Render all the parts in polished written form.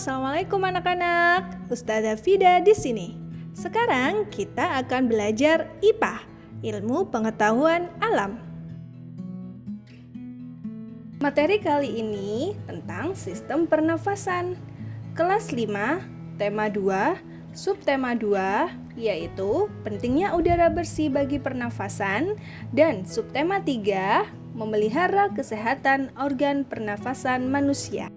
Assalamualaikum anak-anak. Ustazah Fida di sini. Sekarang kita akan belajar IPA, Ilmu Pengetahuan Alam. Materi kali ini tentang sistem pernafasan. Kelas 5, tema 2, subtema 2, yaitu pentingnya udara bersih bagi pernafasan, dan subtema 3, memelihara kesehatan organ pernafasan manusia.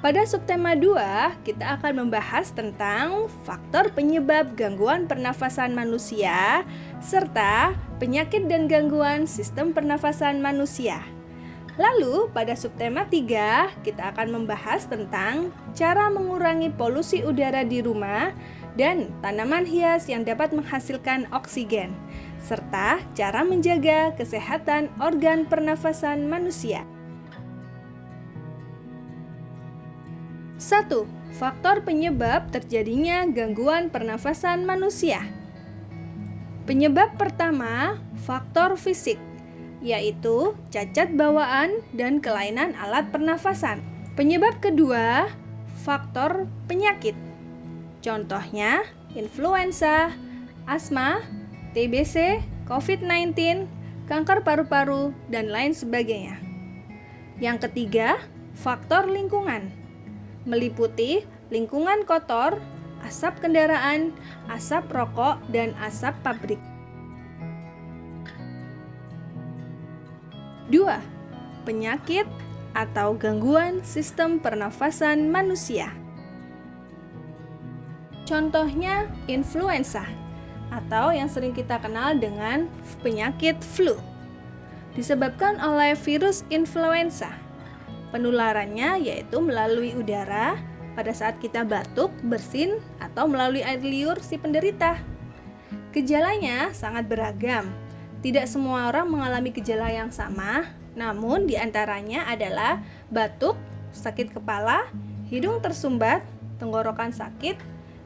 Pada subtema 2, kita akan membahas tentang faktor penyebab gangguan pernafasan manusia serta penyakit dan gangguan sistem pernafasan manusia. Lalu, pada subtema 3, kita akan membahas tentang cara mengurangi polusi udara di rumah dan tanaman hias yang dapat menghasilkan oksigen, serta cara menjaga kesehatan organ pernafasan manusia. 1. Faktor penyebab terjadinya gangguan pernafasan manusia. Penyebab pertama, faktor fisik, yaitu cacat bawaan dan kelainan alat pernafasan. Penyebab kedua, faktor penyakit. Contohnya, influenza, asma, TBC, COVID-19, kanker paru-paru, dan lain sebagainya. Yang ketiga, faktor lingkungan, meliputi lingkungan kotor, asap kendaraan, asap rokok, dan asap pabrik. 2. Penyakit atau gangguan sistem pernafasan manusia. Contohnya influenza atau yang sering kita kenal dengan penyakit flu. Disebabkan oleh virus influenza. Penularannya yaitu melalui udara pada saat kita batuk, bersin, atau melalui air liur si penderita. Gejalanya sangat beragam. Tidak semua orang mengalami gejala yang sama, namun diantaranya adalah batuk, sakit kepala, hidung tersumbat, tenggorokan sakit,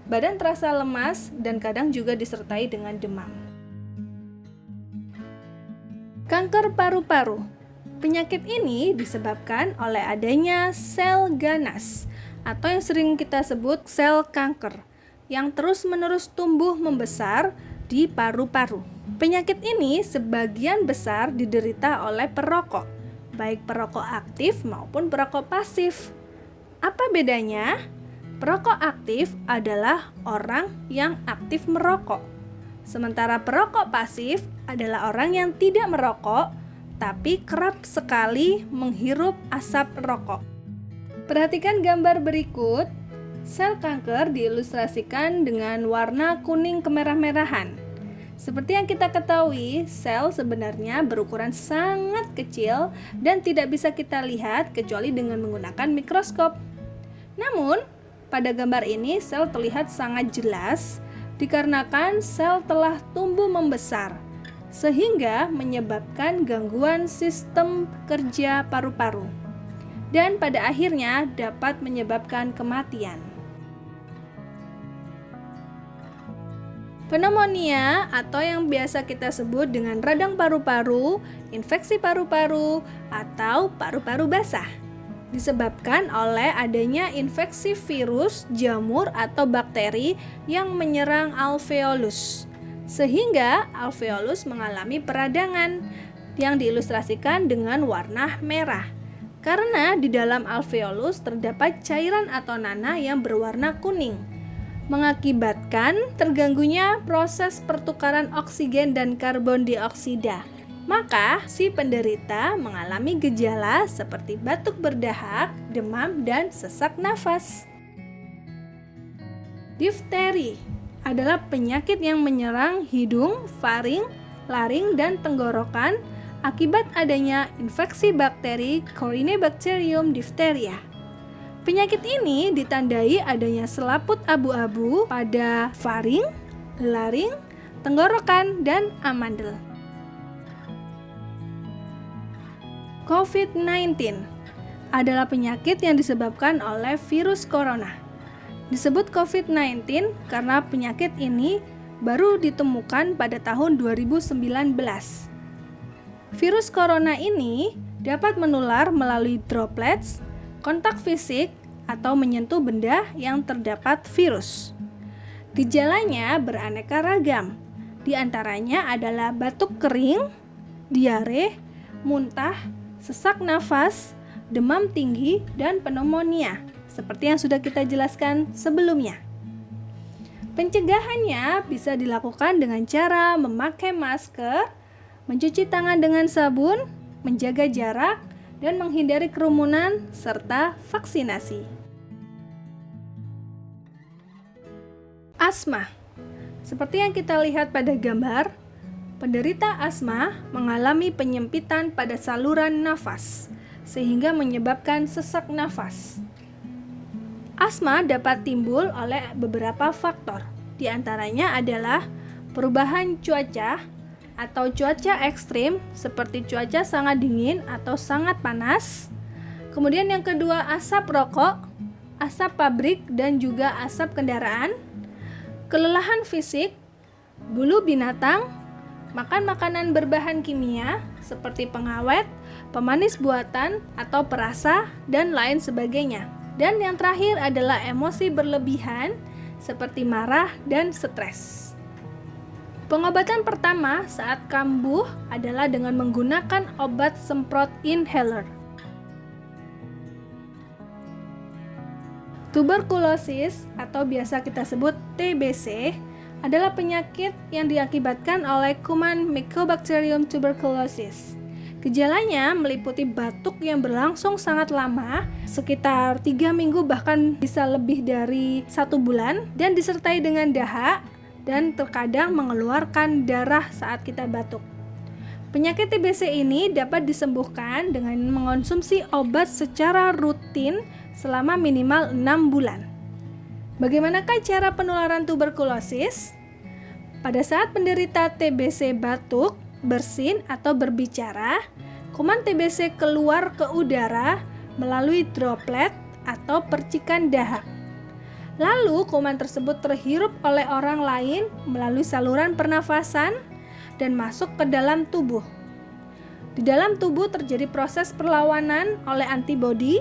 badan terasa lemas, dan kadang juga disertai dengan demam. Kanker paru-paru. Penyakit ini disebabkan oleh adanya sel ganas atau yang sering kita sebut sel kanker yang terus-menerus tumbuh membesar di paru-paru. Penyakit ini sebagian besar diderita oleh perokok, baik perokok aktif maupun perokok pasif. Apa bedanya? Perokok aktif adalah orang yang aktif merokok, sementara perokok pasif adalah orang yang tidak merokok tapi kerap sekali menghirup asap rokok. Perhatikan gambar berikut. Sel kanker diilustrasikan dengan warna kuning kemerah-merahan. Seperti yang kita ketahui, sel sebenarnya berukuran sangat kecil dan tidak bisa kita lihat kecuali dengan menggunakan mikroskop. Namun, pada gambar ini sel terlihat sangat jelas dikarenakan sel telah tumbuh membesar, sehingga menyebabkan gangguan sistem kerja paru-paru dan pada akhirnya dapat menyebabkan kematian. Pneumonia atau yang biasa kita sebut dengan radang paru-paru, infeksi paru-paru, atau paru-paru basah disebabkan oleh adanya infeksi virus, jamur, atau bakteri yang menyerang alveolus, sehingga alveolus mengalami peradangan yang diilustrasikan dengan warna merah. Karena di dalam alveolus terdapat cairan atau nanah yang berwarna kuning, mengakibatkan terganggunya proses pertukaran oksigen dan karbon dioksida. Maka si penderita mengalami gejala seperti batuk berdahak, demam, dan sesak nafas. Difteri adalah penyakit yang menyerang hidung, faring, laring, dan tenggorokan akibat adanya infeksi bakteri Corynebacterium diphtheria. Penyakit ini ditandai adanya selaput abu-abu pada faring, laring, tenggorokan, dan amandel. COVID-19 adalah penyakit yang disebabkan oleh virus corona. Disebut COVID-19 karena penyakit ini baru ditemukan pada tahun 2019. Virus corona ini dapat menular melalui droplets, kontak fisik, atau menyentuh benda yang terdapat virus. Gejalanya beraneka ragam. Di antaranya adalah batuk kering, diare, muntah, sesak nafas, demam tinggi, dan pneumonia, seperti yang sudah kita jelaskan sebelumnya. Pencegahannya bisa dilakukan dengan cara memakai masker, mencuci tangan dengan sabun, menjaga jarak, dan menghindari kerumunan, serta vaksinasi. Asma. Seperti yang kita lihat pada gambar, penderita asma mengalami penyempitan pada saluran nafas, sehingga menyebabkan sesak nafas. Asma dapat timbul oleh beberapa faktor, di antaranya adalah perubahan cuaca atau cuaca ekstrim seperti cuaca sangat dingin atau sangat panas. Kemudian yang kedua, asap rokok, asap pabrik, dan juga asap kendaraan. Kelelahan fisik, bulu binatang, makan makanan berbahan kimia seperti pengawet, pemanis buatan atau perasa, dan lain sebagainya. Dan yang terakhir adalah emosi berlebihan seperti marah dan stres. Pengobatan pertama saat kambuh adalah dengan menggunakan obat semprot inhaler. Tuberkulosis atau biasa kita sebut TBC adalah penyakit yang diakibatkan oleh kuman Mycobacterium tuberculosis. Gejalanya meliputi batuk yang berlangsung sangat lama, sekitar 3 minggu bahkan bisa lebih dari 1 bulan, dan disertai dengan dahak dan terkadang mengeluarkan darah saat kita batuk. Penyakit TBC ini dapat disembuhkan dengan mengonsumsi obat secara rutin selama minimal 6 bulan. Bagaimanakah cara penularan tuberkulosis? Pada saat penderita TBC batuk, bersin, atau berbicara, kuman TBC keluar ke udara melalui droplet atau percikan dahak. Lalu kuman tersebut terhirup oleh orang lain melalui saluran pernafasan dan masuk ke dalam tubuh. Di dalam tubuh terjadi proses perlawanan oleh antibodi,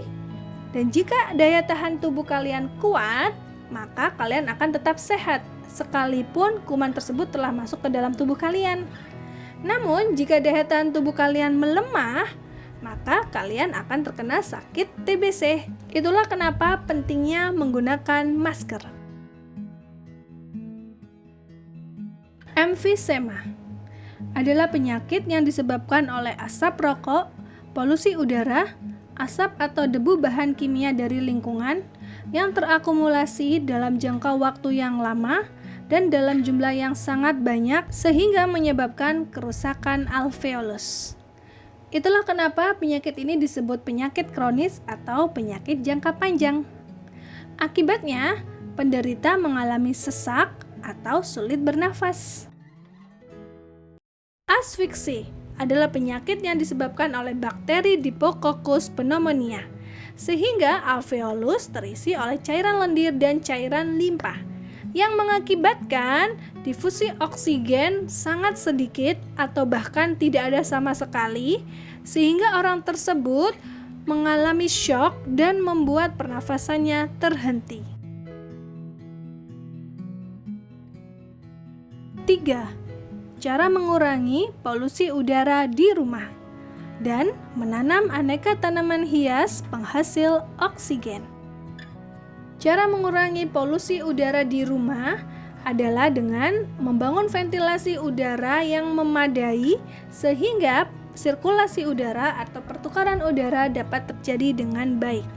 dan jika daya tahan tubuh kalian kuat, maka kalian akan tetap sehat sekalipun kuman tersebut telah masuk ke dalam tubuh kalian. Namun, jika daya tahan tubuh kalian melemah, maka kalian akan terkena sakit TBC. Itulah kenapa pentingnya menggunakan masker. Emfisema adalah penyakit yang disebabkan oleh asap rokok, polusi udara, asap atau debu bahan kimia dari lingkungan yang terakumulasi dalam jangka waktu yang lama dan dalam jumlah yang sangat banyak sehingga menyebabkan kerusakan alveolus. Itulah kenapa penyakit ini disebut penyakit kronis atau penyakit jangka panjang. Akibatnya, penderita mengalami sesak atau sulit bernafas. Asfiksi adalah penyakit yang disebabkan oleh bakteri Diplococcus pneumonia, sehingga alveolus terisi oleh cairan lendir dan cairan limpa, yang mengakibatkan difusi oksigen sangat sedikit atau bahkan tidak ada sama sekali, sehingga orang tersebut mengalami shock dan membuat pernafasannya terhenti. 3. Cara mengurangi polusi udara di rumah dan menanam aneka tanaman hias penghasil oksigen. Cara mengurangi polusi udara di rumah adalah dengan membangun ventilasi udara yang memadai sehingga sirkulasi udara atau pertukaran udara dapat terjadi dengan baik.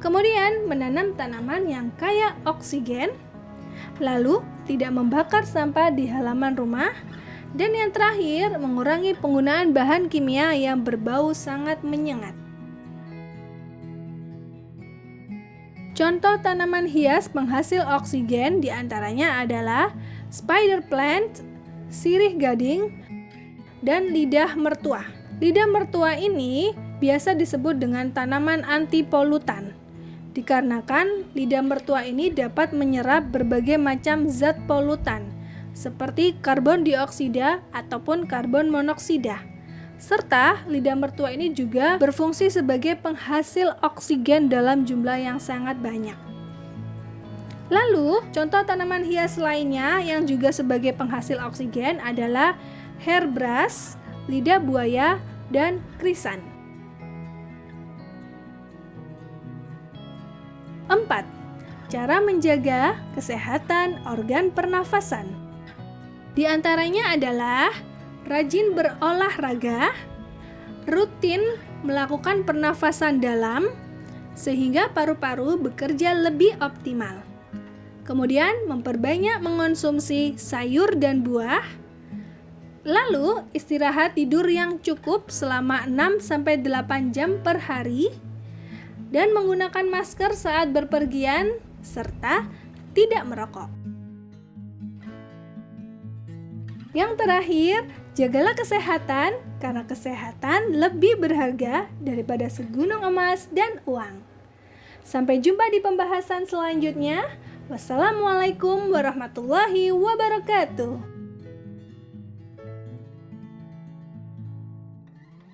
Kemudian menanam tanaman yang kaya oksigen, lalu tidak membakar sampah di halaman rumah, dan yang terakhir mengurangi penggunaan bahan kimia yang berbau sangat menyengat. Contoh tanaman hias penghasil oksigen diantaranya adalah spider plant, sirih gading, dan lidah mertua. Lidah mertua ini biasa disebut dengan tanaman anti polutan, dikarenakan lidah mertua ini dapat menyerap berbagai macam zat polutan, seperti karbon dioksida ataupun karbon monoksida, Serta lidah mertua ini juga berfungsi sebagai penghasil oksigen dalam jumlah yang sangat banyak. Lalu, contoh tanaman hias lainnya yang juga sebagai penghasil oksigen adalah hairbrush, lidah buaya, dan krisan. 4. Cara menjaga kesehatan organ pernafasan. Di antaranya adalah rajin berolahraga, rutin melakukan pernafasan dalam, sehingga paru-paru bekerja lebih optimal. Kemudian memperbanyak mengonsumsi sayur dan buah. Lalu istirahat tidur yang cukup selama 6-8 jam per hari. Dan menggunakan masker saat berpergian, serta tidak merokok. Yang terakhir, jagalah kesehatan, karena kesehatan lebih berharga daripada segunung emas dan uang. Sampai jumpa di pembahasan selanjutnya. Wassalamualaikum warahmatullahi wabarakatuh.